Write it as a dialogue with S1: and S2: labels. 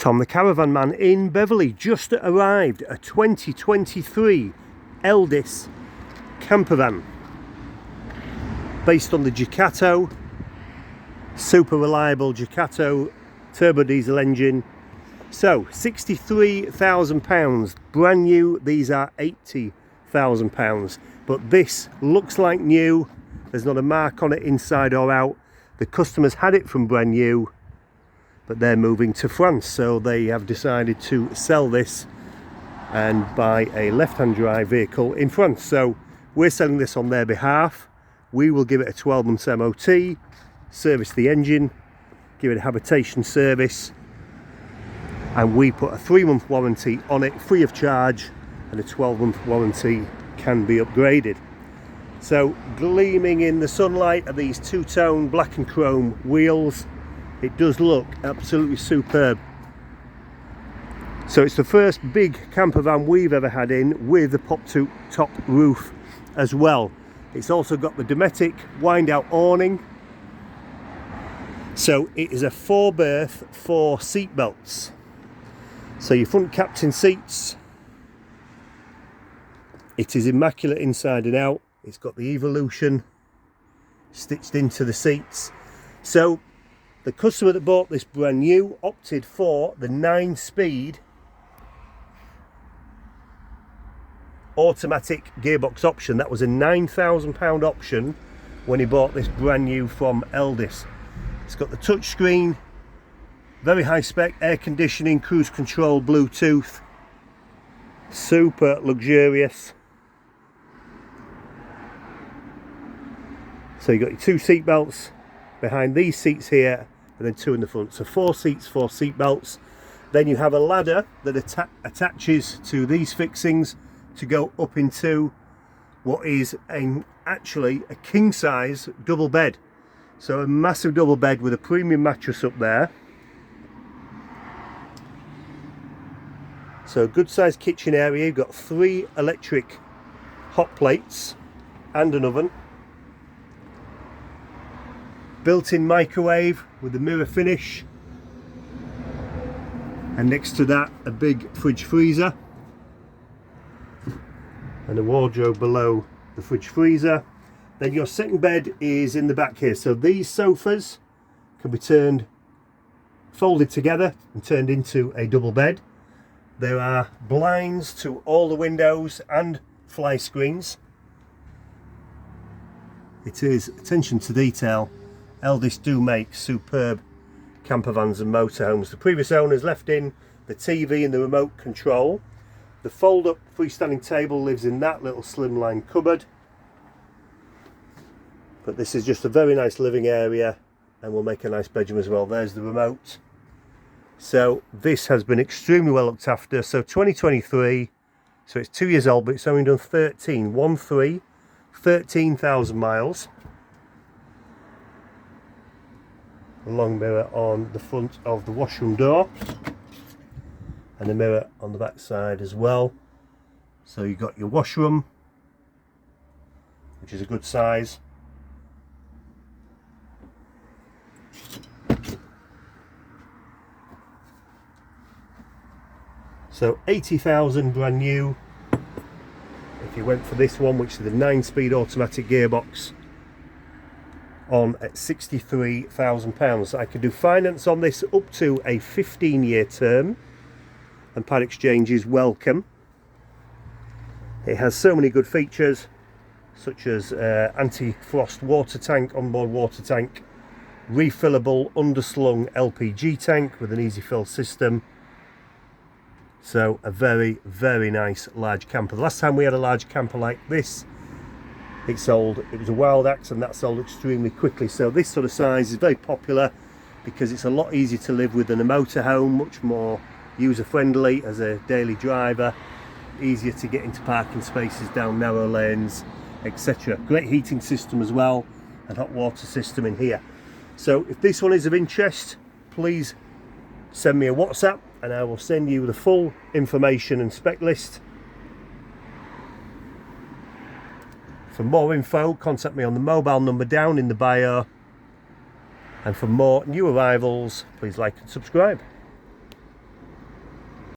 S1: Tom the Caravan Man in Beverley. Just arrived a 2023 Elddis campervan based on the Ducato, super reliable Ducato turbo diesel engine. So £63,000 brand new. These are £80,000, but this looks like new. There's not a mark on it inside or out. The customers had it from brand new, but they're moving to France, so they have decided to sell this and buy a left-hand drive vehicle in France. So we're selling this on their behalf. We will give it a 12 months MOT, service the engine, give it a habitation service, and we put a 3-month warranty on it free of charge, and a 12-month warranty can be upgraded. So gleaming in the sunlight are these two-tone black and chrome wheels. It does look absolutely superb. So it's the first big camper van we've ever had in with the pop-top roof as well. It's also got the Dometic wind-out awning. So it is a 4-berth, 4 seat belts. So your front captain seats. It is immaculate inside and out. It's got the Evolution stitched into the seats. So the customer that bought this brand new opted for the 9-speed automatic gearbox option. That was a £9,000 option when he bought this brand new from Elddis. It's got the touch screen, very high spec, air conditioning, cruise control, Bluetooth, super luxurious. So you've got your 2 seat belts behind these seats here, and then 2 in the front. So 4 seats, 4 seat belts. Then you have a ladder that attaches to these fixings to go up into what is actually a king size double bed. So a massive double bed with a premium mattress up there. So a good sized kitchen area. You've got 3 electric hot plates and an oven. Built-in microwave with the mirror finish, and next to that a big fridge freezer and a wardrobe below the fridge freezer. Then your second bed is in the back here. So these sofas can be folded together and turned into a double bed. There are blinds to all the windows and fly screens. It is attention to detail. Elddis do make superb camper vans and motorhomes. The previous owners left in the TV and the remote control. The fold-up freestanding table lives in that little Slimline cupboard. But this is just a very nice living area, and we'll make a nice bedroom as well. There's the remote. So this has been extremely well looked after. So 2023, so it's 2 years old, but it's only done 13,000 miles. A long mirror on the front of the washroom door, and a mirror on the back side as well. So you've got your washroom, which is a good size. So 80,000 brand new. If you went for this one, which is the 9-speed automatic gearbox, on at £63,000. I could do finance on this up to a 15-year term, and part exchange is welcome. It has so many good features, such as anti-frost water tank, onboard water tank, refillable underslung LPG tank with an easy fill system. So a very, very nice large camper. The last time we had a large camper like this, it sold. It was a Wild Axe, and that sold extremely quickly. So this sort of size is very popular because it's a lot easier to live with than a motorhome, much more user friendly as a daily driver, easier to get into parking spaces down narrow lanes, etc. Great heating system as well, and hot water system in here. So if this one is of interest, please send me a WhatsApp and I will send you the full information and spec list. For more info, contact me on the mobile number down in the bio. And for more new arrivals, please like and subscribe.